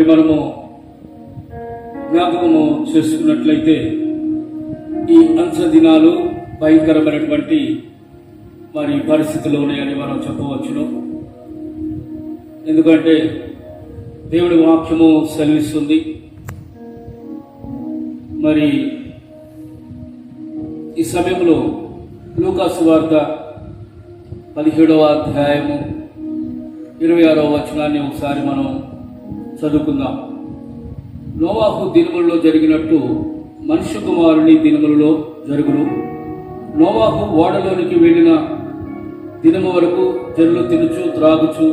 మరి మనము జ్ఞాపకము చేసుకున్నట్లయితే ఈ అంచె దినాలు భయంకరమైనటువంటి మరి పరిస్థితులు ఉన్నాయని మనం చెప్పవచ్చును. ఎందుకంటే దేవుడి వాక్యము సెలవిస్తుంది. మరి ఈ సమయంలో లూకా సువార్త 17వ అధ్యాయము 26వ వచనాన్ని ఒకసారి మనం చదువుకుందాం. నోవాహు దినములలో జరిగినట్టు మనుష్య కుమారుని దినములలో జరుగును. నోవాహు ఓడలోనికి వెళ్ళిన దినము వరకు జనులు తినుచు త్రాగుచు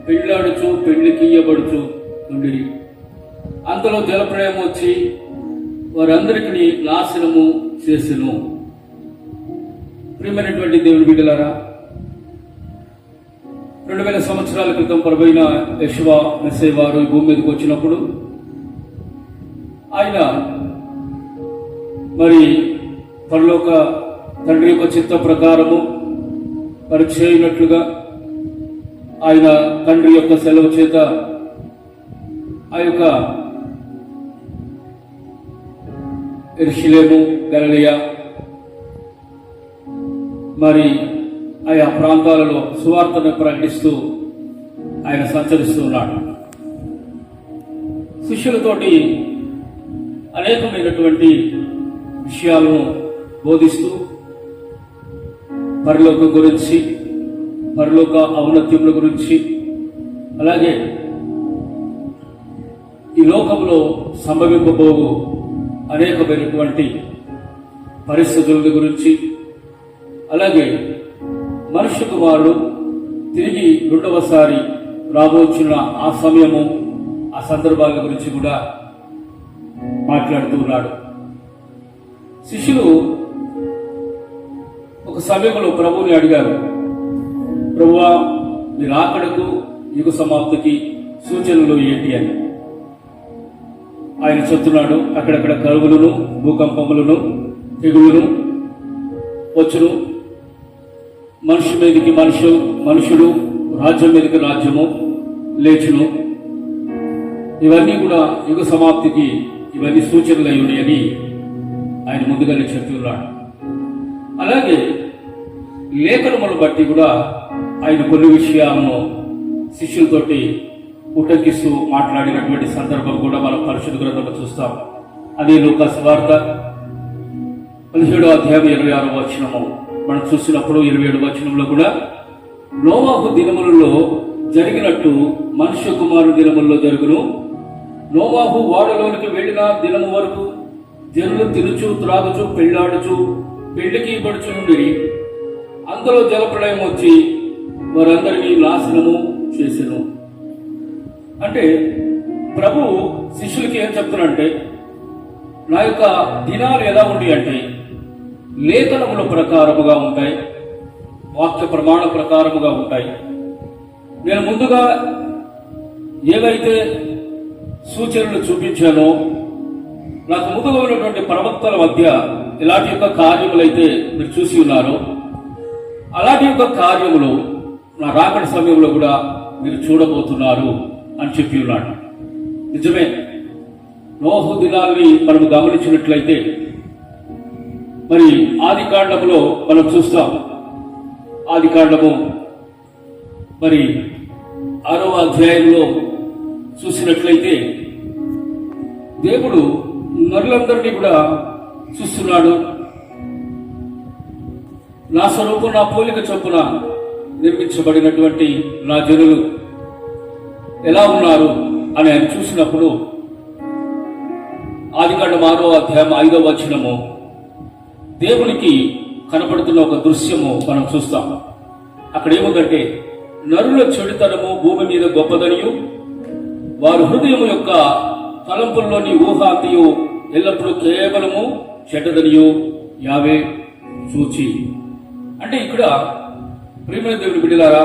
పెళ్లాడుచు పెళ్లికి ఇయ్యబడుచు ఉండిరి. అంతలో జలప్రళయం వచ్చి వారందరికీ నాశనము చేసెను. ప్రియమైనటువంటి దేవుని బిడ్డలారా, 2000 సంవత్సరాల క్రితం ప్రభువైన యెషువా మెస్సీయ వారు ఈ భూమి మీదకి వచ్చినప్పుడు ఆయన మరి పరలోక తండ్రి యొక్క చిత్త ప్రకారము మరి చేయనట్లుగా ఆయన తండ్రి యొక్క సెలవు చేత ఆ యొక్క యెరూషలేము, గలిలయ మరి ఆయా ప్రాంతాలలో సువార్తను ప్రకటిస్తూ ఆయన సంచరిస్తూ ఉన్నాడు. శిష్యులతోటి అనేకమైనటువంటి విషయాలను బోధిస్తూ పరలోకం గురించి, పరలోక ఔన్నత్యముల గురించి, అలాగే ఈ లోకంలో సంభవింపబోవు అనేకమైనటువంటి పరిస్థితుల గురించి, అలాగే మనుష్య కుమారుడు తిరిగి రెండవసారి రాబోచున్న ఆ సమయము, ఆ సందర్భాల గురించి కూడా మాట్లాడుతూ ఉన్నాడు. శిష్యులు ఒక సమయంలో ప్రభువుని అడిగారు, ప్రభువా, మీ రాకడకు యుగ సమాప్తికి సూచనలు ఏంటి అని. ఆయన చెప్తున్నాడు, అక్కడక్కడ కరువులను, భూకంపములను, తెగులను వచ్చును, మనిషి మీదకి మనుషుడు, రాజ్యం మీదకి రాజ్యము లేచును. ఇవన్నీ కూడా యుగ సమాప్తికి ఇవన్నీ సూచనలు అయి ఉన్నాయని ఆయన ముందుగానే చెప్తున్నాడు. అలాగే లేఖనములను బట్టి కూడా ఆయన కొన్ని విషయాలను శిష్యులతోటి ఉటంకిస్తూ మాట్లాడినటువంటి సందర్భం కూడా మనం పరిశుద్ధ గ్రంథంలో చూస్తాం. అదే లూకా సువార్త 17వ అధ్యాయం 26వ వచనము మనం చూసినప్పుడు 27వ వచనంలో కూడా నోవాహు దినములలో జరిగినట్టు మనుష్య కుమారుడు దినములలో జరుగును. నోవాహు ఓడలోనికి వెళ్ళిన దినము వరకు జనులు తినుచు త్రాగుచు పెళ్లాడుచు పెళ్లికి ఇవ్వడుచు నుండి అందులో జలప్రళయం వచ్చి వారందరినీ నాశనము చేసెను. అంటే ప్రభు శిష్యులకి ఏం చెప్తున్నారంటే, నా యొక్క దినాలు ఎలా ఉండి అంటే లేఖనముల ప్రకారముగా ఉంటాయి, వాక్య ప్రమాణ ప్రకారముగా ఉంటాయి. నేను ముందుగా ఏవైతే సూచనలు చూపించానో, నాకు ముందుగా ఉన్నటువంటి ప్రవక్తల మధ్య ఇలాంటి యొక్క కార్యములైతే మీరు చూసి ఉన్నారో, అలాంటి యొక్క కార్యములు నా రాకడ సమయంలో కూడా మీరు చూడబోతున్నారు అని చెప్పి ఉన్నాడు. నిజమే, నోహు దినాల్ని మనం గమనించినట్లయితే మరి ఆది కాండములో మనం చూస్తాం. ఆది కాండము మరి 6వ అధ్యాయంలో చూసినట్లయితే దేవుడు నరులందరినీ కూడా చూస్తున్నాడు. నా స్వరూపం, నా పోలిక చొప్పున నిర్మించబడినటువంటి నా జనులు ఎలా ఉన్నారు అని ఆయన చూసినప్పుడు ఆదికాండం 6వ అధ్యాయం 5వ వచనము దేవునికి కనపడుతున్న ఒక దృశ్యము మనం చూస్తాం. అక్కడ ఏముందంటే, నరుల చెడుతనము భూమి మీద గొప్పదనియు వారి హృదయము యొక్క తలంపుల్లోని ఊహాంతియు ఎల్లప్పుడూ కేవలము చెడ్డదనియు యావే చూచి. అంటే ఇక్కడ ప్రియమైన దేవుని బిడ్డలారా,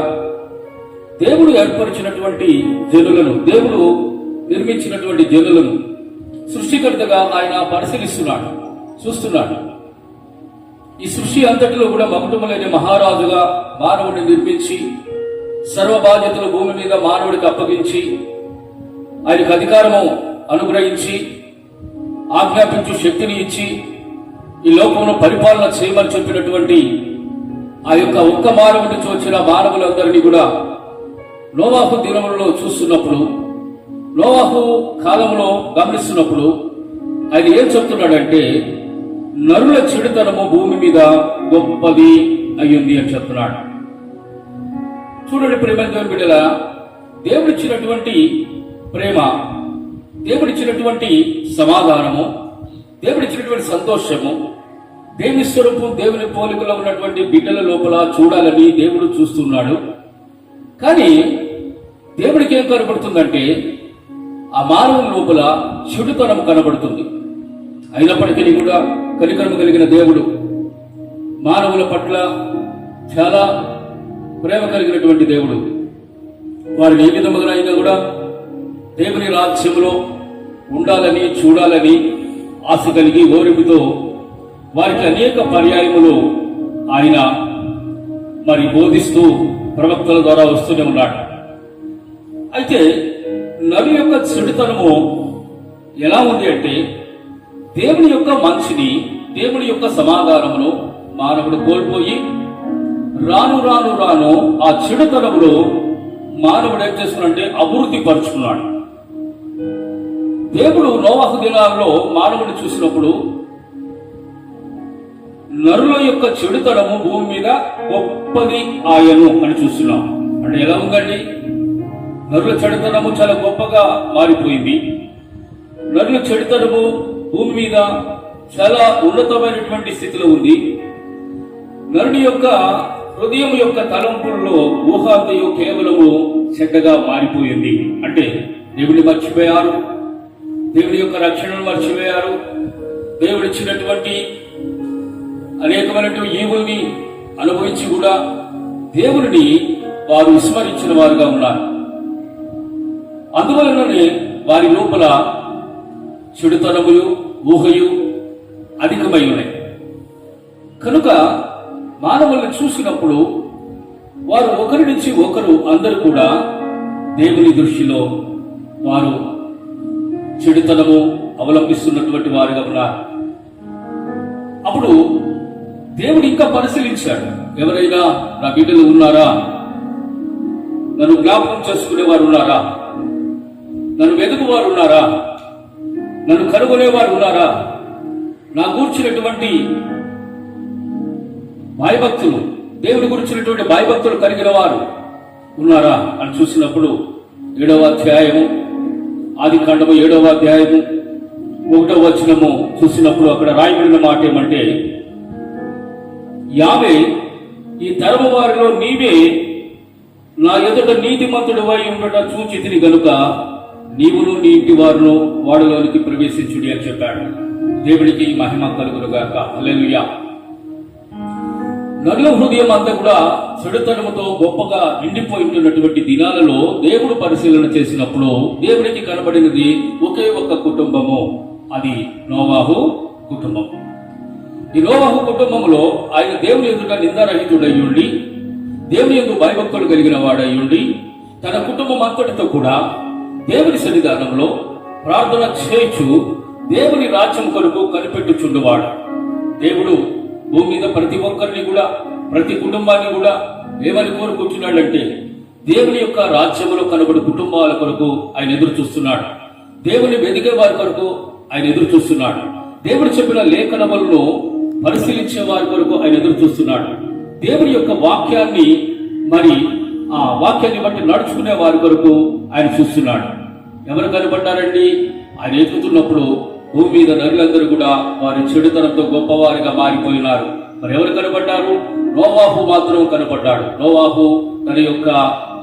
దేవుడు ఏర్పరిచినటువంటి జనులను, దేవుడు నిర్మించినటువంటి జనులను సృష్టికర్తగా ఆయన పరిశీలిస్తున్నాడు, చూస్తున్నాడు. ఈ సృష్టి అంతటిలో కూడా మకుటములేని మహారాజుగా మానవుడిని నిర్మించి సర్వ బాధ్యతలు భూమి మీద మానవుడికి అప్పగించి ఆయనకు అధికారము అనుగ్రహించి ఆజ్ఞాపించు శక్తిని ఇచ్చి ఈ లోకంలో పరిపాలన చేయమని చెప్పినటువంటి ఆ యొక్క ఒక్క మానవు నుంచి వచ్చిన మానవులందరినీ కూడా నోవాహు దినములలో చూస్తున్నప్పుడు, నోవాహు కాలంలో గమనిస్తున్నప్పుడు ఆయన ఏం చెప్తున్నాడంటే, నరుల చెడుతనము భూమి మీద గొప్పది అయ్యింది అని చెప్తున్నాడు. చూడండి ప్రేమ బిడ్డల, దేవుడిచ్చినటువంటి ప్రేమ, దేవుడిచ్చినటువంటి సమాధానము, దేవుడిచ్చినటువంటి సంతోషము, దేవుని స్వరూపం, దేవుని పోలికలో ఉన్నటువంటి బిడ్డల లోపల చూడాలని దేవుడు చూస్తున్నాడు. కానీ దేవుడికి ఏం కనబడుతుందంటే, ఆ మానవుని లోపల చెడుతనం కనబడుతుంది. అయినప్పటికీ కూడా కనికరము కలిగిన దేవుడు మానవుల పట్ల చాలా ప్రేమ కలిగినటువంటి దేవుడు. వారిని ఏ విధముగా అయినా కూడా దేవుని రాజ్యంలో ఉండాలని, చూడాలని ఆశ కలిగి ఓరిమితో వారికి అనేక పర్యాయములు ఆయన మరి బోధిస్తూ ప్రవక్తల ద్వారా వస్తూనే ఉన్నాడు. అయితే నరు యొక్క చెడుతనము ఎలా ఉంది అంటే, దేవుని యొక్క మంచిని, దేవుని యొక్క సమాధానమును మానవుడు కోల్పోయి రాను రాను రాను ఆ చెడుతనములో మానవుడు ఏం చేస్తున్నాడంటే అభివృద్ధి పరుచుకున్నాడు. దేవుడు నోవాహు దినాల్లో మానవుడిని చూసినప్పుడు నరుల యొక్క చెడుతనము భూమి మీద గొప్పది ఆయను అని చూస్తున్నాం. అంటే ఎలా ఉందండి? నరుల చెడుతనము చాలా గొప్పగా మారిపోయింది. నరుల చెడుతనము భూమి మీద చాలా ఉన్నతమైనటువంటి స్థితిలో ఉంది. నరుని యొక్క హృదయం యొక్క తలంపుల్లో ఊహాంతయు కేవలము చెడ్డగా మారిపోయింది. అంటే దేవుడిని మర్చిపోయారు, దేవుడి యొక్క రక్షణను మర్చిపోయారు, దేవుడిచ్చినటువంటి అనేకమైనటువంటి ఈవుల్ని అనుభవించి కూడా దేవుడిని వారు విస్మరించిన వారుగా ఉన్నారు. అందువలననే వారి లోపల చెడుతనములు, ఊహయు అధికమై ఉన్నాయి. కనుక మానవులను చూసినప్పుడు వారు ఒకరి నుంచి ఒకరు అందరూ కూడా దేవుని దృష్టిలో వారు చెడుతనము అవలంబిస్తున్నటువంటి వారుగా ఉన్నారు. అప్పుడు దేవుడు ఇంకా పరిశీలించాడు, ఎవరైనా నా బిడ్డలు ఉన్నారా, నన్ను జ్ఞాపకం చేసుకునేవారు ఉన్నారా, నన్ను వెతుకువారు ఉన్నారా, నన్ను కనుగొనేవారు ఉన్నారా, నా గూర్చినటువంటి భయభక్తులు, దేవుని గురించినటువంటి భయభక్తులు కలిగిన వారు ఉన్నారా అని చూసినప్పుడు 7వ అధ్యాయము, ఆది కాండము 7వ అధ్యాయము 1వ వచనము చూసినప్పుడు అక్కడ రాయబడిన మాట ఏమంటే, యావే ఈ తరము వారిలో నీవే నా ఎదుట నీతిమంతుడు వై ఉండట చూచితిని గనుక నీవును నీ ఇంటి వారును వాడలోనికి ప్రవేశించుడి అని చెప్పాడు. దేవుడికి మహిమ కలుగునుగాక. హల్లెలూయా. నరుల హృదయం అంతా కూడా చెడుతనముతో గొప్పగా నిండిపోయింటున్నటువంటి దినాలలో దేవుడు పరిశీలన చేసినప్పుడు దేవుడికి కనబడినది ఒకే ఒక్క కుటుంబము, అది నోవాహు కుటుంబం. ఈ నోవాహు కుటుంబంలో ఆయన దేవుని ఎదుట నిందారహితుడయ్యుండి, దేవుని యందు భయభక్తులు కలిగిన వాడయ్యుండి, తన కుటుంబం అంతటితో కూడా దేవుని సన్నిధానంలో ప్రార్థన చేయించు దేవుని రాజ్యం కొరకు కనిపెట్టుచుండువాడు. దేవుడు భూమి మీద ప్రతి ఒక్కరిని కూడా, ప్రతి కుటుంబాన్ని కూడా ఏమని కోరుకుంటున్నాడంటే, దేవుని యొక్క రాజ్యంలో కనబడు కుటుంబాల కొరకు ఆయన ఎదురు చూస్తున్నాడు. దేవుని వెదికే వారి కొరకు ఆయన ఎదురు చూస్తున్నాడు. దేవుడు చెప్పిన లేఖనములను పరిశీలించే వారి కొరకు ఆయన ఎదురు చూస్తున్నాడు. దేవుని యొక్క వాక్యాన్ని మరి ఆ వాక్యాన్ని బట్టి నడుచుకునే వారి కొరకు ఆయన చూస్తున్నాడు. ఎవరు కనబడ్డారండి? ఆయన ఎక్కుతున్నప్పుడు భూమి మీద నరులందరూ కూడా వారి చెడుతనంతో గొప్పవారిగా మారిపోయినారు. మరి ఎవరు కనబడ్డారు? నోవాహు మాత్రం కనబడ్డాడు. నోవాహు తన యొక్క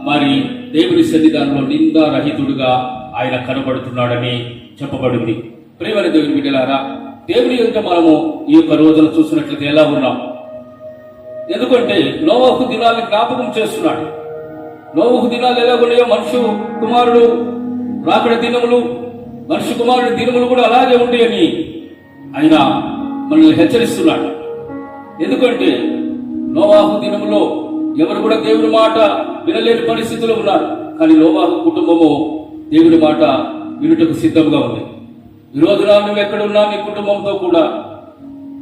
మరి దేవుని సన్నిధానంలో నిందారహితుడుగా ఆయన కనబడుతున్నాడని చెప్పబడింది. ప్రియమైన దేవుని బిడ్డలారా, దేవుని యొక్క మనము ఈ యొక్క రోజులు చూసినట్లయితే ఎలా ఉన్నాం? ఎందుకంటే నోవాహు దినాన్ని జ్ఞాపకం చేస్తున్నాడు. నోవాహు దినాలు ఎలా ఉన్నాయో మనుషు కుమారుడు రాకడ దినములు, మనుషు కుమారుడి దినములు కూడా అలాగే ఉంటాయని ఆయన మనల్ని హెచ్చరిస్తున్నాడు. ఎందుకంటే నోవాహు దినములో ఎవరు కూడా దేవుని మాట వినలేని పరిస్థితులు ఉన్నారు. కానీ నోవాహు కుటుంబము దేవుడి మాట వినుటకు సిద్ధంగా ఉంది. ఈ రోజున నువ్వు ఎక్కడున్నా నీ కుటుంబంతో కూడా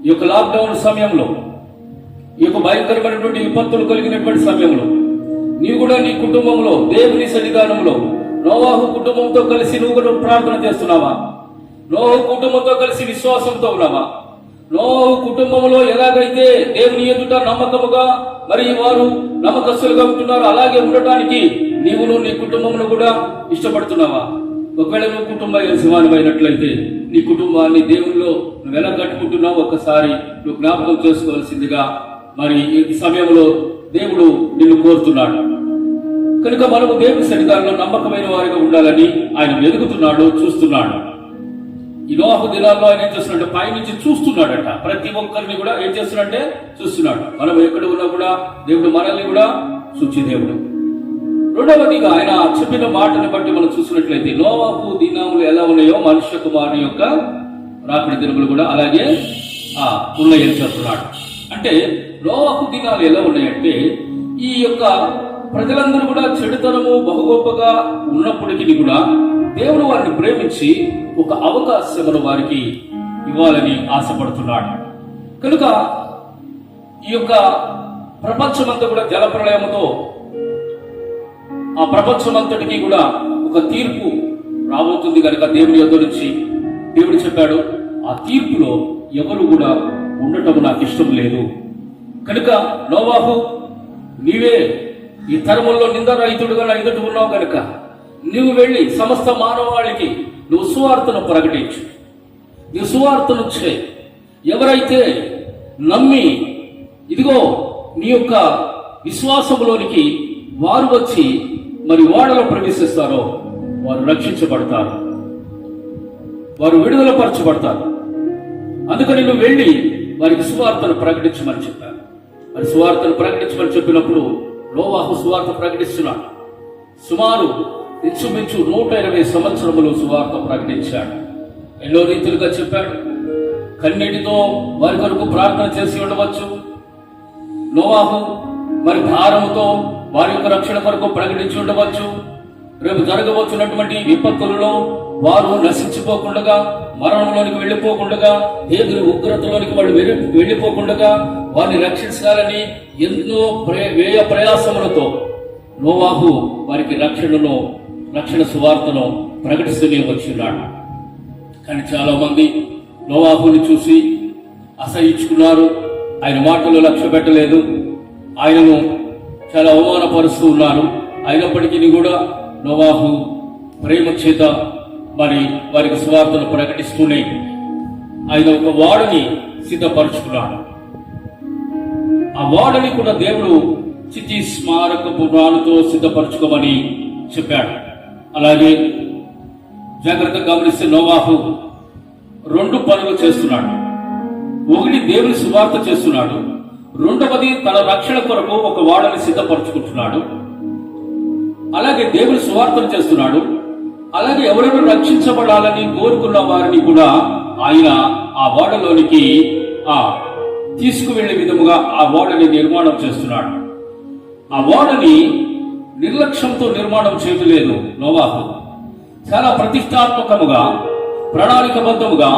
ఈ యొక్క లాక్డౌన్ సమయంలో, ఈ యొక్క భయంకరమైనటువంటి విపత్తులు కలిగినటువంటి సమయంలో నీవు కూడా నీ కుటుంబంలో దేవుని సన్నిధానంలో నోవాహు కుటుంబంతో కలిసి నువ్వు కూడా ప్రార్థన చేస్తున్నావా? నోవాహు కుటుంబంతో కలిసి విశ్వాసంతో ఉన్నావా? నోవాహు కుటుంబంలో ఎలాగైతే దేవుని ఎదుట నమ్మకముగా మరి వారు నమ్మకస్తులుగా ఉంటున్నారో అలాగే ఉండటానికి నీవును నీ కుటుంబమును కూడా ఇష్టపడుతున్నావా? ఒకవేళ నువ్వు కుటుంబ యజమానివైనట్లయితే నీ కుటుంబాన్ని దేవునిలో నువ్వు ఎలా కట్టుకుంటున్నావు ఒక్కసారి నువ్వు జ్ఞాపకం చేసుకోవాల్సిందిగా మరి ఈ సమయంలో దేవుడు నిన్ను కోరుతున్నాడు. కనుక మనము దేవుని సన్నిధానంలో నమ్మకమైన వారిగా ఉండాలని ఆయన వెలుగుతున్నాడు, చూస్తున్నాడు. ఈ నోవాహు దినాల్లో ఆయన ఏం చేస్తున్నాడు? పైనుంచి చూస్తున్నాడట. ప్రతి ఒక్కరిని కూడా ఏం చేస్తున్నాడంటే చూస్తున్నాడు. మనం ఎక్కడ ఉన్నా కూడా దేవుడు మనల్ని కూడా చూచి దేవుడు. రెండవదిగా ఆయన చెప్పిన మాటను బట్టి మనం చూసినట్లయితే నోవాహు దినములు ఎలా ఉన్నాయో మనుష్య కుమారుని యొక్క రాకడి దినములు కూడా అలాగే ఉన్నాయని చెప్తున్నాడు. అంటే నోవాహు దినాలు ఎలా ఉన్నాయంటే ఈ యొక్క ప్రజలందరూ కూడా చెడుతనము బహు గొప్పగా ఉన్నప్పటికీ కూడా దేవుడు వారిని ప్రేమించి ఒక అవకాశమును వారికి ఇవ్వాలని ఆశపడుతున్నాడు. కనుక ఈ యొక్క ప్రపంచమంతా కూడా జలప్రళయముతో ఆ ప్రపంచమంతటికి కూడా ఒక తీర్పు రాబోతుంది కనుక దేవుని యొద్ద నుంచి దేవుడు చెప్పాడు, ఆ తీర్పులో ఎవరు కూడా ఉండటం నాకు ఇష్టం లేదు. కనుక నోవాహు, నీవే ఈ తరముల్లో నిందరహితుడుగా నా ఎదుట ఉన్నావు కనుక నువ్వు వెళ్ళి సమస్త మానవాళికి నువ్వు సువార్తను ప్రకటించు, నువ్వు సువార్తను చేయి. ఎవరైతే నమ్మి ఇదిగో నీ యొక్క విశ్వాసంలోనికి వారు వచ్చి మరి ఓడలో ప్రవేశిస్తారో వారు రక్షించబడతారు, వారు విడుదల పరచబడతారు. అందుకని నువ్వు వెళ్ళి వారికి సువార్తను ప్రకటించమని చెప్పారు. మరి సువార్తను ప్రకటించమని చెప్పినప్పుడు నోవాహు సువార్త ప్రకటిస్తున్నాడు. సుమారు ఇంచుమించు 120 సంవత్సరములు సువార్త ప్రకటించాడు. ఎన్నో రీతులుగా చెప్పాడు. కన్నీటితో వారి కొరకు ప్రార్థన చేసి ఉండవచ్చు. నోవాహు మరి భారముతో వారి యొక్క రక్షణ కొరకు ప్రకటించి ఉండవచ్చు. రేపు జరగవచ్చున్నటువంటి విపత్తులలో వారు నశించిపోకుండా, మరణంలోనికి వెళ్ళిపోకుండా, దేవుని ఉగ్రతలోనికి వాళ్ళు వెళ్ళిపోకుండా వారిని రక్షించాలని ఎన్నో వ్యయ ప్రయాసములతో నోవాహు వారికి రక్షణ సువార్తను ప్రకటిస్తూనే వచ్చిన్నాడు. కానీ చాలా మంది నోవాహుని చూసి అసహించుకున్నారు. ఆయన మాటలు లక్ష్య పెట్టలేదు, ఆయనను చాలా అవమానపరుస్తూ ఉన్నారు. అయినప్పటికీ కూడా నోవాహు ప్రేమ చేత మరి వారికి సువార్తను ప్రకటిస్తూనే ఆయన ఒక ఓడని సిద్ధపరుచుకున్నాడు. ఆ ఓడని కూడా దేవుడు చితి స్మారకపు రాళ్ళతో సిద్ధపరచుకోమని చెప్పాడు. అలాగే జాగ్రత్తగా గమనిస్తే నోవాహు 2 పనులు చేస్తున్నాడు. ఒకటి దేవుని సువార్త చేస్తున్నాడు, రెండవది తన రక్షణ కొరకు ఒక ఓడని సిద్ధపరచుకుంటున్నాడు. అలాగే దేవుని సువార్తను చేస్తున్నాడు. అలాగే ఎవరెవరు రక్షించబడాలని కోరుకున్న వారిని కూడా ఆయన ఆ ఓడలోనికి తీసుకువెళ్లే విధముగా ఆ ఓడని నిర్మాణం చేస్తున్నాడు. ఆ ఓడని నిర్లక్ష్యంతో నిర్మాణం చేయలేదు నోవాహు. చాలా ప్రతిష్టాత్మకముగా, ప్రణాళికబద్ధముగా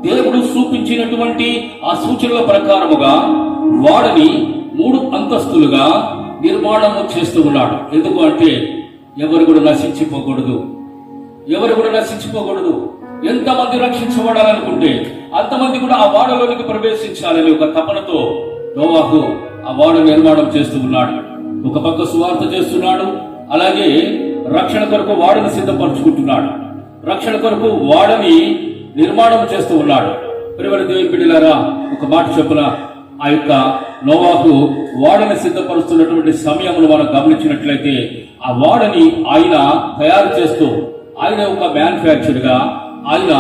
దేవుడు చూపించినటువంటి ఆ సూచనల ప్రకారముగా ఓడని 3 అంతస్తులుగా నిర్మాణము చేస్తూ ఉన్నాడు. ఎందుకు అంటే ఎవరు కూడా నశించిపోకూడదు, ఎవరు కూడా నశించిపోకూడదు. ఎంతమంది రక్షించబడాలనుకుంటే అంతమంది కూడా ఆ ఓడలోనికి ప్రవేశించాలని ఒక తపనతో నోవాహు ఆ ఓడ నిర్మాణం చేస్తూ ఉన్నాడు. ఒక పక్క సువార్త చేస్తున్నాడు, అలాగే రక్షణ కొరకు ఓడని సిద్ధపరచుకుంటున్నాడు. రక్షణ కొరకు ఓడని నిర్మాణం చేస్తూ ఉన్నాడు. ప్రియమైన దేవుని బిడ్డలారా, ఒక మాట చెప్పున ఆ యొక్క నోవాహు ఓడని సిద్ధపరుస్తున్నటువంటి సమయంలో మనం గమనించినట్లయితే ఆ ఓడని ఆయన తయారు చేస్తూ, ఆయన ఒక మ్యానుఫ్యాక్చర్ గా ఆయన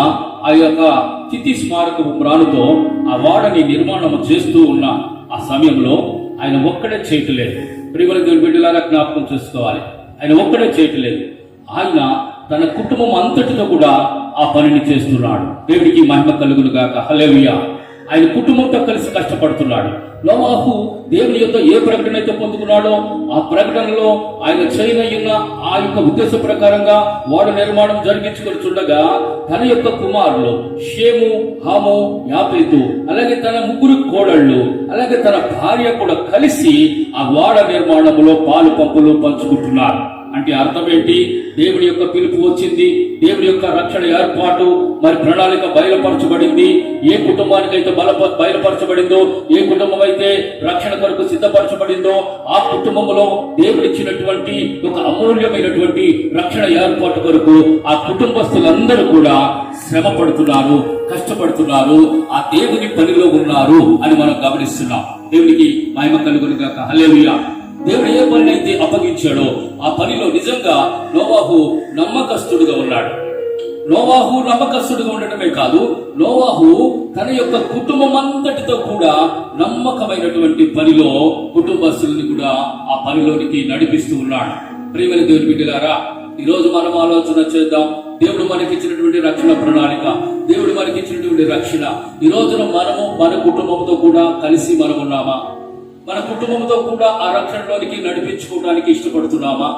ఆ యొక్క చితి స్మారకపు మ్రానుతో ఆ ఓడని నిర్మాణం చేస్తూ ఉన్న ఆ సమయంలో ఆయన ఒక్కడే చేయట్లేదు. ప్రియమైన దేవుని బిడ్డలారా, జ్ఞాపకం చేసుకోవాలి, ఆయన ఒక్కడే చేయట్లేదు. ఆయన తన కుటుంబం అంతటితో కూడా ఆ పనిని చేస్తున్నాడు. దేవుడికి మహిమ కలుగును గాక. హల్లెలూయా. ఆయన కుటుంబంతో కలిసి కష్టపడుతున్నాడు. నోవాహు దేవుని యొక్క ఏ ప్రకటన అయితే పొందుకున్నాడో ఆ ప్రకటనలో ఆయన చేయనయ్యున్న ఆ యొక్క ఉద్దేశ ప్రకారంగా ఓడ నిర్మాణం జరిగించుకొనిచుండగా తన యొక్క కుమారులు షేము, హాము, యాపేతు, అలాగే తన ముగ్గురు కోడళ్ళు, అలాగే తన భార్య కూడా కలిసి ఆ ఓడ నిర్మాణంలో పాలు పంపులు పంచుకుంటున్నారు. అంటే అర్థం ఏంటి? దేవుని యొక్క పిలుపు వచ్చింది, దేవుని యొక్క రక్షణ ఏర్పాటు మరి ప్రణాళిక బయలుపరచబడింది. ఏ కుటుంబానికైతే బయలుపరచబడిందో, ఏ కుటుంబం అయితే రక్షణ కొరకు సిద్ధపరచబడిందో ఆ కుటుంబంలో దేవుడిచ్చినటువంటి ఒక అమూల్యమైనటువంటి రక్షణ ఏర్పాటు కొరకు ఆ కుటుంబస్తులందరూ కూడా శ్రమ పడుతున్నారు, కష్టపడుతున్నారు, ఆ దేవుని పనిలో ఉన్నారు అని మనం గమనిస్తున్నాం. దేవునికి మహిమ కలుగును గాక. హల్లెలూయా. దేవుడు ఏ పని అయితే అప్పగించాడో ఆ పనిలో నిజంగా నోవాహు నమ్మకస్తుడుగా ఉన్నాడు. నోవాహు నమ్మకస్తుడుగా ఉండటమే కాదు, నోవాహు తన యొక్క కుటుంబం అంతటితో కూడా నమ్మకమైనటువంటి పనిలో కుటుంబస్తుల్ని కూడా ఆ పనిలోనికి నడిపిస్తూ ఉన్నాడు. ప్రియమైన దేవుని బిడ్డలారా, ఈ రోజు మనం ఆలోచన చేద్దాం. దేవుడు మనకిచ్చినటువంటి రక్షణ ప్రణాళిక, దేవుడు మనకిచ్చినటువంటి రక్షణ, ఈ రోజున మనము మన కుటుంబంతో కూడా కలిసి మనం ఉన్నామా? మన కుటుంబంతో కూడా ఆ రక్షణలోనికి నడిపించుకోవడానికి ఇష్టపడుతున్నామా?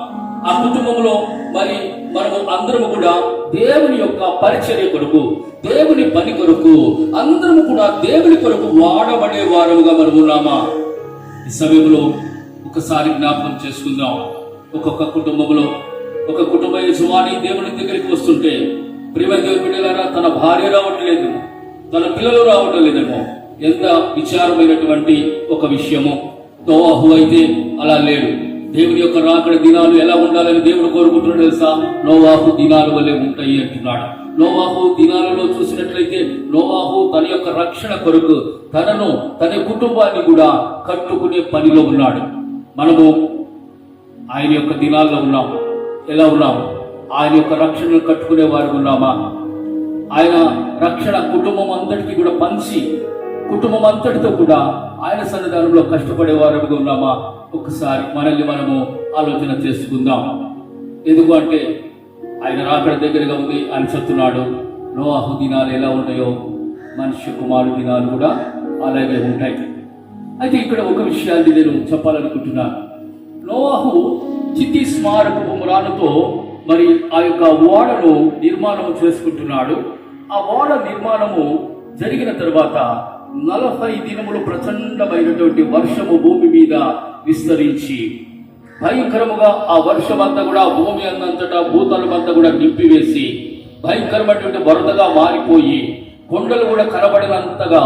ఆ కుటుంబంలో మరి మనము అందరము కూడా దేవుని యొక్క పరిచర్య కొరకు, దేవుని పని కొరకు, అందరము కూడా దేవుని కొరకు వాడబడే వారముగా మనం ఉన్నామా? ఈ సమయంలో ఒకసారి జ్ఞాపకం చేసుకుందాం. ఒక్కొక్క కుటుంబంలో ఒక కుటుంబ యజమాని దేవుని దగ్గరికి వస్తుంటే, ప్రియమైన దేవుని బిడ్డలారా, తన భార్య రావట్లేదు, తన పిల్లలు రావటం లేదేమో. ఎంత విచారమైనటువంటి ఒక విషయము. నోవాహు అయితే అలా లేడు. దేవుని యొక్క రాకడ దినాలు ఎలా ఉండాలని దేవుడు కోరుకుంటున్నాడు తెలుసా? నోవాహు దినాల వల్లే ఉంటాయి అంటున్నాడు. నోవాహు దినాలలో చూసినట్లయితే నోవాహు తన యొక్క రక్షణ కొరకు తనను, తన కుటుంబాన్ని కూడా కట్టుకునే పనిలో ఉన్నాడు. మనము ఆయన యొక్క దినాల్లో ఉన్నాము. ఎలా ఉన్నాము? ఆయన యొక్క రక్షణను కట్టుకునే వారు ఉన్నామా? ఆయన రక్షణ కుటుంబం అంతటికి కూడా పంచి, కుటుంబం అంతటితో కూడా ఆయన సన్నిధానంలో కష్టపడే వారుగా ఉన్నామా? ఒక్కసారి మనల్ని మనము ఆలోచన చేసుకుందాం. ఎందుకు అంటే ఆయన రాకడ దగ్గరగా ఉంది, ఆయన చెప్తున్నాడు. నోవాహు దినాలు ఎలా ఉంటాయో మనుష్య కుమారుడు దినాలు కూడా అలాగే ఉంటాయి. అయితే ఇక్కడ ఒక విషయాన్ని నేను చెప్పాలనుకుంటున్నాను. నోవాహు చితి స్మారకపు మ్రానుతో మరి ఆ యొక్క ఓడను నిర్మాణం చేసుకుంటున్నాడు. ఆ ఓడ నిర్మాణము జరిగిన తర్వాత 40 దినములు ప్రచండమైనటువంటి వర్షము భూమి మీద విస్తరించి భయంకరముగా ఆ వర్షమంతా కూడా భూమి అంతటా భూతలమంతా కూడా నింపివేసి భయంకరమైనటువంటి వరదగా మారిపోయి కొండలు కూడా కనబడినంతగా,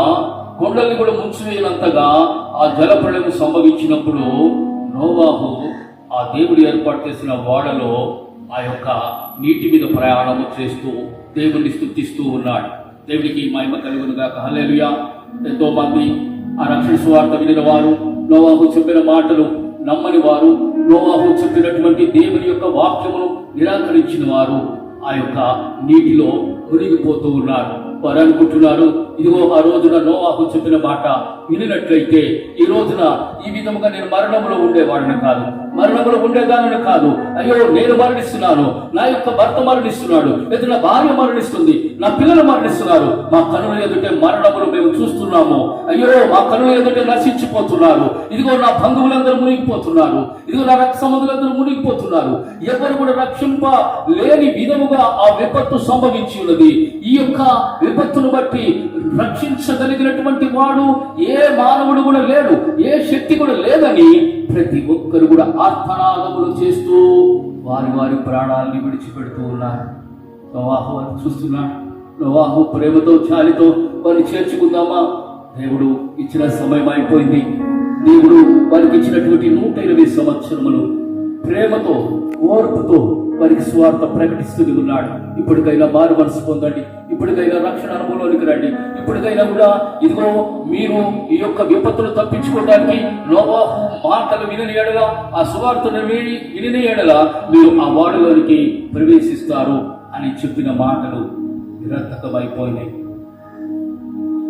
కొండల్ని కూడా ముంచివేయనంతగా ఆ జలప్రళయం సంభవించినప్పుడు నోవాహు ఆ దేవుడు ఏర్పాటు చేసిన ఓడలో ఆ యొక్క నీటి మీద ప్రయాణము చేస్తూ దేవుడిని స్తుతిస్తూ ఉన్నాడు. దేవుడికి మహిమ కలుగును గాక. హల్లెలూయా. ఎంతో మంది ఆ రక్షణ సువార్త వినిన వారు, నోవాహు చెప్పిన మాటలు నమ్మని వారు, నోవాహు చెప్పినటువంటి దేవుని యొక్క వాక్యమును నిరాకరించిన వారు ఆ యొక్క నీటిలో మునిగిపోతూ ఉన్నారు. వారు అనుకుంటున్నారు, ఇదిగో ఆ రోజున నోవాహు చెప్పిన మాట వినినట్లయితే ఈ రోజున ఈ విధముగా నేను మరణంలో ఉండేవాడిని కాదు, మరణంలో ఉండేదానిని కాదు. అయ్యో, నేను మరణిస్తున్నాను, నా యొక్క భర్త మరణిస్తున్నాడు, లేదా నా భార్య మరణిస్తుంది, నా పిల్లలు మరణిస్తున్నారు, మా కనుల ఎదుటే మరణములు మేము చూస్తున్నాము. అయ్యో, మా కనుల ఎదుటే నశించిపోతున్నారు. ఇదిగో నా బంధువులందరూ మునిగిపోతున్నారు, ఇదిగో నా రక్త సంబంధులందరూ మునిగిపోతున్నారు. ఎవరు కూడా రక్షింప లేని విధముగా ఆ విపత్తు సంభవించి ఉన్నది. ఈ యొక్క విపత్తును బట్టి రక్షించగలిగినటువంటి వాడు ఏ మానవుడు కూడా లేడు, ఏ శక్తి కూడా లేదని ప్రతి ఒక్కరు కూడా ఆర్తనాదములు చేస్తూ వారి వారి ప్రాణాలని విడిచిపెడుతూ ఉన్నారు. నోవాహు వారిని చూస్తున్నాడు. నోవాహు ప్రేమతో, చాలితో వారిని చేర్చుకుందామా? దేవుడు ఇచ్చిన సమయం అయిపోయింది. దేవుడు వారికి ఇచ్చినటువంటి 120 సంవత్సరములు ప్రేమతో, ఓర్పుతో వారికి స్వార్థ ప్రకటిస్తూనే ఉన్నాడు. ఇప్పటికైనా మారు మనసు పొందండి, ఇప్పటికైనా రక్షణ అనుభవంలోనికి రండి. ఇప్పటికైనా కూడా ఇదిగో మీరు ఈ యొక్క విపత్తులు తప్పించుకోవడానికి నోవాహు మాటలు విని ఎడల, ఆ సువార్తను విని ఎడల మీరు ఆ వాడలోనికి ప్రవేశిస్తారు అని చెప్పిన మాటలు నిరర్థకమైపోయినాయి.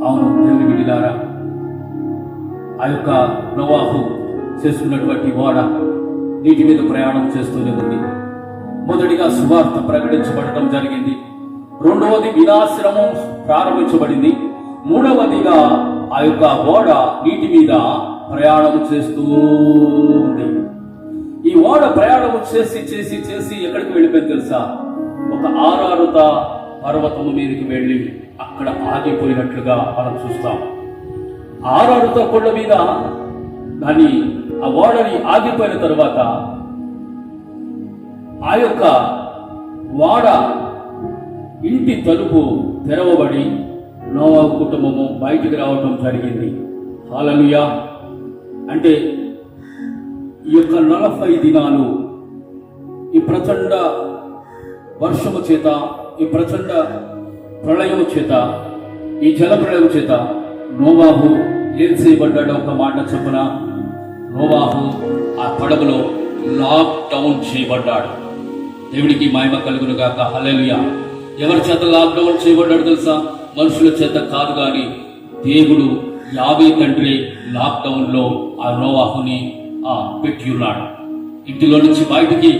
అవును దేవుని బిడ్డలారా, ఆ యొక్క నోవాహు చేస్తున్నటువంటి ఓడ నీటి మీద ప్రయాణం చేస్తూనే ఉంది. మొదటిగా సువార్త ప్రకటించబడటం జరిగింది. రెండవది వినాశనము ప్రారంభించబడింది. మూడవదిగా ఆ యొక్క ఓడ నీటి మీద ప్రయాణం చేస్తూ ఉంది. ఈ ఓడ ప్రయాణం చేసి చేసి చేసి ఎక్కడికి వెళ్ళిపోయింది తెలుసా? ఒక ఆరారుత పర్వతము మీదకి వెళ్ళి అక్కడ ఆగిపోయినట్లుగా మనం చూస్తాం. ఆరారుత కొండ మీద దాన్ని ఆ ఓడని ఆగిపోయిన తరువాత ఆ యొక్క ఓడ ఇంటి తలుపు తెరవబడి నోవాహు కుటుంబము బయటికి రావటం జరిగింది. హల్లెలూయా. అంటే ఈ యొక్క 40 దినాలు ఈ ప్రచండ వర్షము చేత, ఈ ప్రచండ ప్రళయము చేత, ఈ జల ప్రళయం చేత నోవాహు ఏం చేయబడ్డాడో ఒక మాట చొప్పున నోవాహు ఆ పడవలో లాక్ డౌన్ చేయబడ్డాడు. దేవుడికి మహిమ కలుగును గాక. హల్లెలూయా. ఎవరి చేత లాక్ డౌన్ చేయబడ్డాడు తెలుసా? మనుషుల చేత కాదు, కానీ దేవుడు యావే తండ్రి లాక్ డౌన్ లో ఆ నోవాహుని పెట్టి ఉన్నాడు. ఇంటిలో నుంచి బయటికి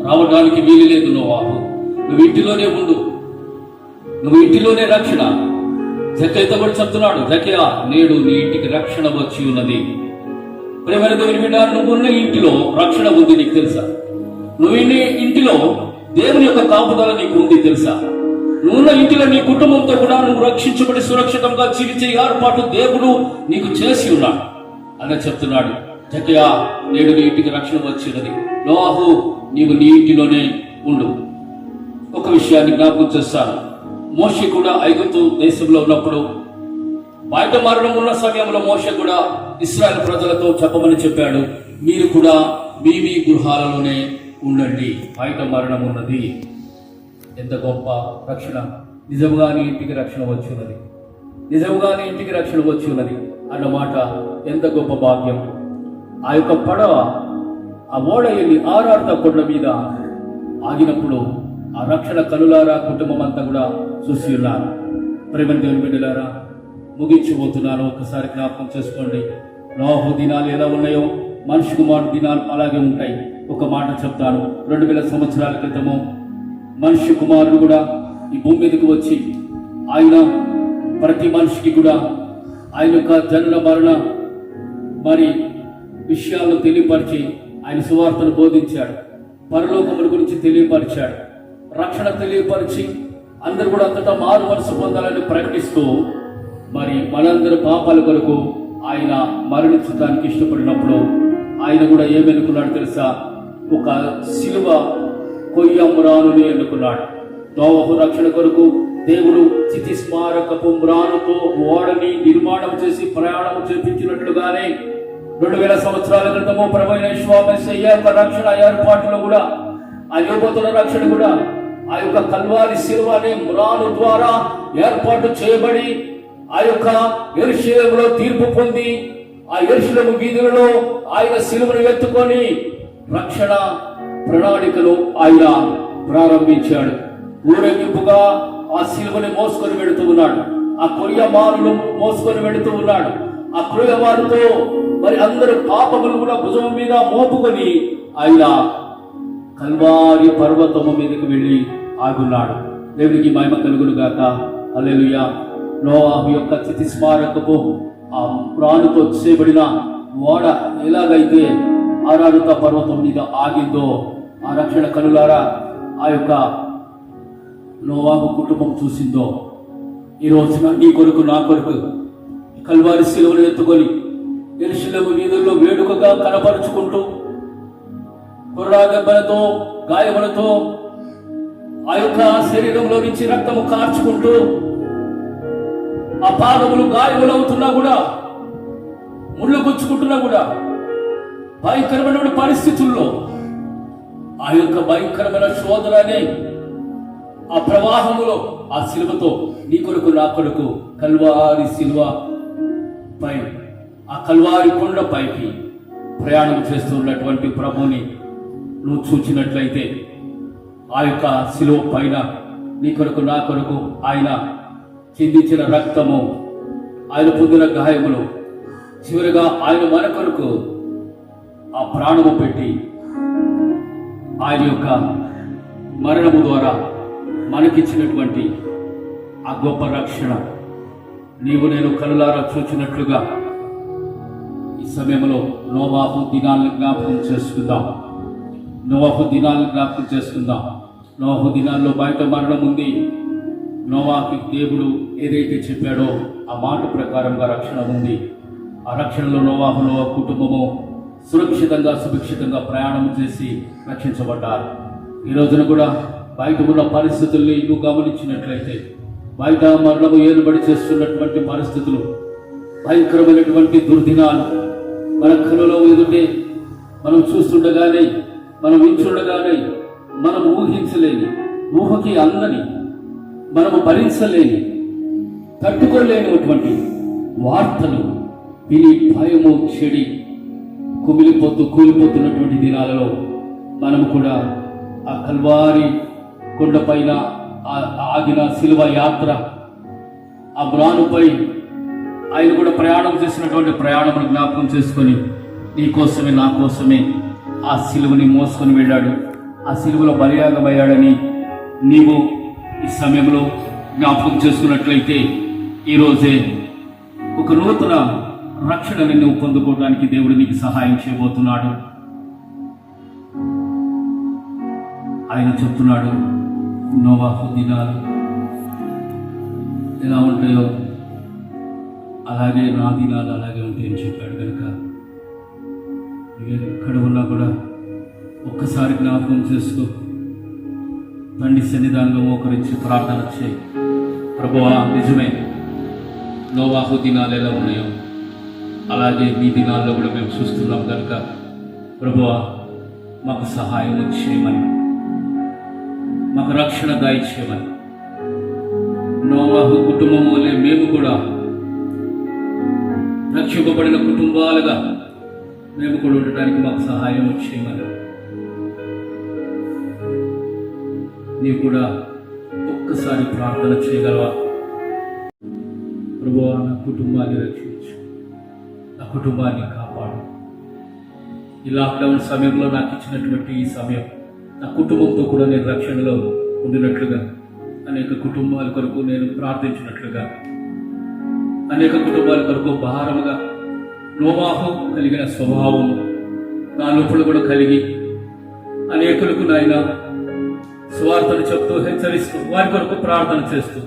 రావడానికి వీలు లేదు. నోవాహు, నువ్వు ఇంటిలోనే ఉండు, నువ్వు ఇంటిలోనే రక్షణ. జక్కయ్యతో కూడా చెప్తున్నాడు, జక్కయ్య నేడు నీ ఇంటికి రక్షణ వచ్చి ఉన్నది. ప్రేమైన దేవుని బిడ్డ, నువ్వున్న ఇంటిలో రక్షణ ఉంది, నీకు తెలుసా? నువ్వు ఇంటిలో దేవుని యొక్క కాపుదల నీకు ఉంది, తెలుసా? నువ్వున్న ఇంటిలో నీ కుటుంబంతో కూడా నువ్వు రక్షించబడి సురక్షితంగా జీవించే ఏర్పాటు దేవుడు నీకు చేసి ఉన్నాడు అని చెప్తున్నాడు. జక్కయ్య నేడు నీ ఇంటికి రక్షణ వచ్చినది. నోవాహు, నీవు నీ ఇంటిలోనే ఉండు. ఒక విషయాన్ని జ్ఞాపకం చేస్తాను. మోషే కూడా ఐగుప్తు దేశంలో ఉన్నప్పుడు బయట మరణం ఉన్న సమయంలో మోషే కూడా ఇశ్రాయేలు ప్రజలతో చెప్పమని చెప్పాడు, మీరు కూడా మీ మీ గృహాలలోనే ఉండండి, బయట మరణం ఉన్నది. ఎంత గొప్ప రక్షణ! నిజంగానే ఇంటికి రక్షణ వచ్చి ఉన్నది, నిజంగానే ఇంటికి రక్షణ వచ్చి ఉన్నది అన్నమాట. ఎంత గొప్ప భాగ్యం! ఆ యొక్క పడవ ఆ ఓడ వెళ్ళి ఆరారుత కొండ మీద ఆగినప్పుడు ఆ రక్షణ కనులారా కుటుంబం అంతా కూడా చూసి ఉన్నారు. ప్రేమ దేవుని బిడ్డలారా, ముగించిపోతున్నాను. ఒకసారి జ్ఞాపకం చేసుకోండి. నోవాహు దినాలు ఎలా ఉన్నాయో మనిషి కుమారుడు దినాలు అలాగే ఉంటాయి. ఒక మాట చెప్తాను. 2000 సంవత్సరాల క్రితము మనిషి కుమారుడు కూడా ఈ భూమి మీదకి వచ్చి ఆయన ప్రతి మనిషికి కూడా ఆయన యొక్క జనన మరణ మరి విషయాలను తెలియపరిచి ఆయన సువార్తను బోధించాడు. పరలోకముల గురించి తెలియపరిచాడు. రక్షణ తెలియపరిచి అందరూ కూడా అంతటా మారు మనసు పొందాలని ప్రకటిస్తూ మరి మనందరి పాపాల కొరకు ఆయన మరణించడానికి ఇష్టపడినప్పుడు ఆయన కూడా ఏమనుకున్నాడు తెలుసా? ఒక శిలువ కొయ్యమ్రానుని ఎన్నుకున్నాడు. నోవాహు రక్షణ కొరకు దేవుడు చితి స్మారకపు మ్రానుతో ఓడని నిర్మాణం చేసి ప్రయాణం చేపించినట్లుగానే 2000 సంవత్సరాల క్రితము ప్రభువైన యేసు యొక్క రక్షణ ఏర్పాటులో కూడా ఆ యువతుల రక్షణ కూడా ఆ యొక్క కల్వారి శిలువ అనే మ్రాను ద్వారా ఏర్పాటు చేయబడి ఆ యొక్క యెరూషలేములో తీర్పు పొంది ఆ యెరూషలేము వీధులలో ఆయన శిలువను ఎత్తుకొని రక్షణ ప్రణాళికను ఆయన ప్రారంభించాడు. ఊరేగింపుగా ఆ శిలువని మోసుకొని వెళుతూ ఉన్నాడు. ఆ కొయ్యమారును మోసుకొని వెళుతూ ఉన్నాడు. ఆ కొయ్యమారుతో మరి అందరూ పాపములు కూడా భుజం మీద మోపుకొని ఆయన కల్వారి పర్వతము మీదకి వెళ్ళి ఆగున్నాడు. దేవునికి మహిమ కలుగును గాక. హల్లెలూయా. నోవాహు యొక్క చితి స్మారకపు ఆ ప్రాణుతో చేయబడిన ఓడ ఎలాగైతే ఆరారుత పర్వతం మీద ఆగిందో ఆ రక్షణ కనులారా ఆ యొక్క నోవాహు కుటుంబం చూసిందో, ఈ రోజున నీ కొరకు నా కొరకు కల్వారి శిలువను ఎత్తుకొని యెరూషలేము వీధుల్లో వేడుకగా కనపరుచుకుంటూ కుర్రాగబ్బలతో గాయములతో ఆ యొక్క శరీరంలో నుంచి రక్తము కార్చుకుంటూ ఆ పాదములు గాయములవుతున్నా కూడా, ముళ్ళు గుచ్చుకుంటున్నా కూడా భయంకరమైన పరిస్థితుల్లో ఆ యొక్క భయంకరమైన శోధననే ఆ ప్రవాహములో ఆ శిలువతో నీ కొరకు నా కొరకు కల్వారి శిలువ పై ఆ కల్వారి కొండ పైకి ప్రయాణం చేస్తున్నటువంటి ప్రభుని నువ్వు చూచినట్లయితే ఆ యొక్క శిలువ పైన నీ కొరకు నా కొరకు ఆయన చిందించిన రక్తము, ఆయన పొందిన గాయములు, చివరిగా ఆయన మన కొరకు ఆ ప్రాణము పెట్టి ఆయన యొక్క మరణము ద్వారా మనకిచ్చినటువంటి ఆ గొప్ప రక్షణ నీవు నేను కనులారా చూచినట్లుగా ఈ సమయంలో నోవాహు దినాలను జ్ఞాపకం చేసుకుందాం. నోవాహు దినాలను జ్ఞాపకం చేసుకుందాం. నోవాహు దినాల్లో బయట మరణం ఉంది. నోవాహుకి దేవుడు ఏదైతే చెప్పాడో ఆ మాట ప్రకారంగా రక్షణ ఉంది. ఆ రక్షణలో నోవాహు కుటుంబము సురక్షితంగా సుభిక్షితంగా ప్రయాణం చేసి రక్షించబడ్డారు. ఈ రోజున కూడా బయట ఉన్న పరిస్థితుల్ని నువ్వు గమనించినట్లయితే బయట మరణము ఏలుబడి చేస్తున్నటువంటి పరిస్థితులు, భయంకరమైనటువంటి దుర్దినాలు మన కనులో ఎదుటే మనం చూస్తుండగానే, మనం వింటుండగానే మనం ఊహించలేని, ఊహకి అందని, మనము భరించలేని, తట్టుకోలేనటువంటి వార్తలు విని భయము చెడి కూలిపోతున్నటువంటి దినాలలో మనము కూడా ఆ కల్వారి కొండపైన ఆగిన శిలువ యాత్ర, ఆ మ్రానుపై ఆయన కూడా ప్రయాణం చేసినటువంటి ప్రయాణమును జ్ఞాపకం చేసుకొని నీ కోసమే నా కోసమే ఆ శిలువని మోసుకొని వెళ్ళాడు, ఆ శిలువలో బలియాగమయ్యాడని నీవు ఈ సమయంలో జ్ఞాపకం చేసుకున్నట్లయితే ఈరోజే ఒక నూతన రక్షణని నువ్వు పొందుకోవడానికి దేవుడు నీకు సహాయం చేయబోతున్నాడు. ఆయన చెప్తున్నాడు, నోవాహు దినాలు ఎలా ఉంటాయో అలాగే నా దినాలు అలాగే ఉంటాయని చెప్పాడు. కనుక ఎక్కడ ఉన్నా కూడా ఒక్కసారి జ్ఞాపకం చేసుకో, తండ్రి సన్నిధానంలో మోకరించి ప్రార్థన చేయి. ప్రభువా, నిజమే నోవాహు దినాలు ఎలా ఉన్నాయో అలాగే మీ దినాల్లో కూడా మేము చూస్తున్నాం. కనుక ప్రభువా, మాకు సహాయం చేయమని, మాకు రక్షణ దయచేయమని, నోవాహు కుటుంబం వల్లే మేము కూడా రక్షింపబడిన కుటుంబాలుగా మేము కూడా ఉండటానికి మాకు సహాయం చేయమని, నీవు కూడా ఒక్కసారి ప్రార్థన చేయగలవా? ప్రభువా, నా కుటుంబాన్ని రక్షించు, నా కుటుంబాన్ని కాపాడు. ఈ లాక్డౌన్ సమయంలో నాకు ఇచ్చినటువంటి ఈ సమయం నా కుటుంబంతో కూడా నేను రక్షణలో ఉండినట్లుగా, అనేక కుటుంబాల కొరకు నేను ప్రార్థించినట్లుగా, అనేక కుటుంబాల కొరకు భారముగా నోవాహు కలిగిన స్వభావం నా లోపల కూడా కలిగి అనేకులకు నాయన స్వార్థను చెప్తూ హెచ్చరిస్తూ వారి కొరకు ప్రార్థన చేస్తూ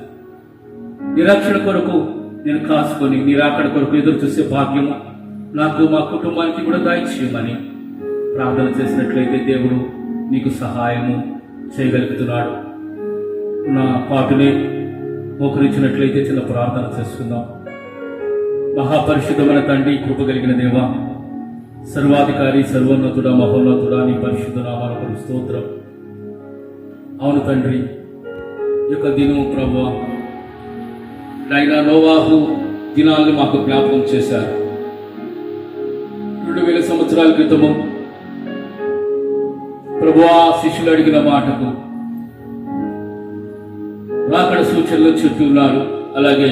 నిరక్షణ కొరకు నేను కాసుకొని నిరాకడ కొరకు ఎదురు చూసే భాగ్యము నాకు మా కుటుంబానికి కూడా దయచేయమని ప్రార్థన చేసినట్లయితే దేవుడు నీకు సహాయము చేయగలుగుతున్నాడు. నా పాటునే మోకరించినట్లయితే చిన్న ప్రార్థన చేసుకుందాం. మహాపరిశుద్ధమైన తండ్రి, కృప కలిగిన దేవ, సర్వాధికారి, సర్వోన్నతుడ, మహోన్నతుడ, నీ పరిశుద్ధ నామాలకు స్తోత్రం. అవును తండ్రి, ఈ యొక్క దినము ప్రభువా నాయన నోవాహు దినాలను మాకు జ్ఞాపకం చేశారు. 2000 సంవత్సరాల క్రితము ప్రభువా శిష్యులు అడిగిన మాటకు రాకడ సూచనలు చెప్పి ఉన్నారు. అలాగే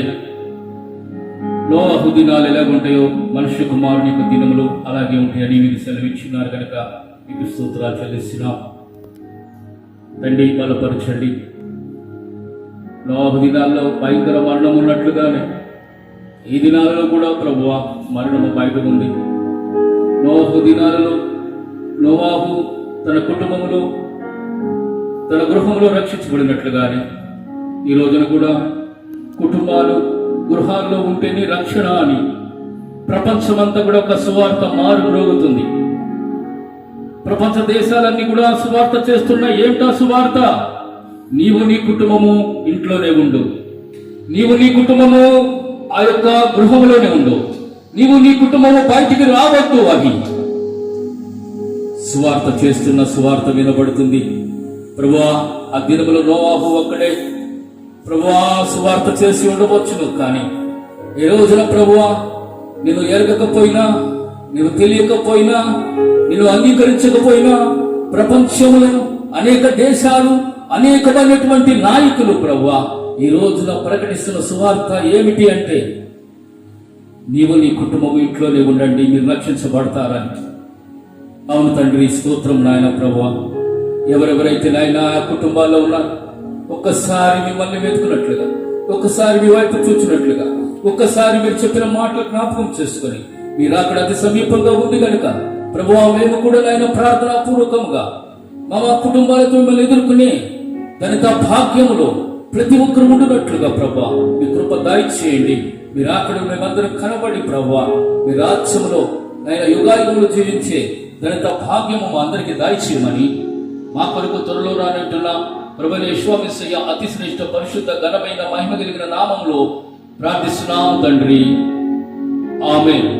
నోవాహు దినాలు ఎలాగుంటాయో మనుష్య కుమారుని యొక్క దినములు అలాగే ఉంటాయని మీరు సెలవిచ్చినారు. కనుక మీకు స్తోత్రాలు చెల్లిస్తున్నాం. తండ్రి, బలపరచండి. నోవాహు దినాల్లో భయంకర మరణం ఉన్నట్లుగానే ఈ దినాలలో కూడా ప్రభువా మరణము బయట ఉంది. నోవాహు దినాలలో నోవాహు తన కుటుంబంలో తన గృహంలో రక్షించబడినట్లుగానే ఈ రోజున కూడా కుటుంబాలు గృహాల్లో ఉంటేనే రక్షణ అని ప్రపంచమంతా కూడా ఒక సువార్త మారుమ్రోగుతుంది. ప్రపంచ దేశాలన్నీ కూడా సువార్త చేస్తున్న ఏమిటా సువార్త? నీవు నీ కుటుంబము ఇంట్లోనే ఉండు, నీవు నీ కుటుంబము ఆ యొక్క గృహంలోనే ఉండు, నీవు నీ కుటుంబము బయటికి రావద్దు అని సువార్త చేస్తున్న సువార్త వినబడుతుంది. ప్రభువా, ఆ దినములో నోవాహు ఒక్కడే ప్రభువా సువార్త చేసి ఉండవచ్చును. కానీ ఏ రోజున ప్రభువా నేను ఎరగకపోయినా, నేను తెలియకపోయినా, నేను అంగీకరించకపోయినా ప్రపంచంలో అనేక దేశాలు, అనేకమైనటువంటి నాయకులు ప్రభువా ఈ రోజున ప్రకటిస్తున్న సువార్త ఏమిటి అంటే నీవు నీ కుటుంబం ఇంట్లోనే ఉండండి, మీరు రక్షించబడతారని. అవును తండ్రి, స్తోత్రం నాయన. ప్రభువా, ఎవరెవరైతే నాయన కుటుంబాల్లో ఉన్నారు ఒక్కసారి మిమ్మల్ని వెతుకున్నట్లుగా, ఒక్కసారి మీ వైపు చూచినట్లుగా, ఒక్కసారి మీరు చెప్పిన మాటలు జ్ఞాపకం చేసుకొని మీరు అక్కడ అతి సమీపంగా ఉంది కనుక ప్రభువా, మేము కూడా ఆయన ప్రార్థనా పూర్వకంగా మా కుటుంబాలతో మిమ్మల్ని ఎదుర్కొనే ధనిత భాగ్యములో ప్రతి ఒక్కరు ఉండునట్లుగా ప్రభా మీ కృప దయచేయండి. మీరు అక్కడ మేమందరం కనబడి ప్రభా మీ రాజ్యములో ఆయన యుగాయుగంలో జీవించే ధనిత భాగ్యము మా అందరికీ దయచేయమని మా కొరకు త్వరలో రానట్టున్నా ప్రభువైన యేసుక్రీస్తు అతి శ్రేష్ఠ పరిశుద్ధ ఘనమైన మహిమ కలిగిన నామములో ప్రార్థిస్తున్నాం తండ్రి. ఆమేన్.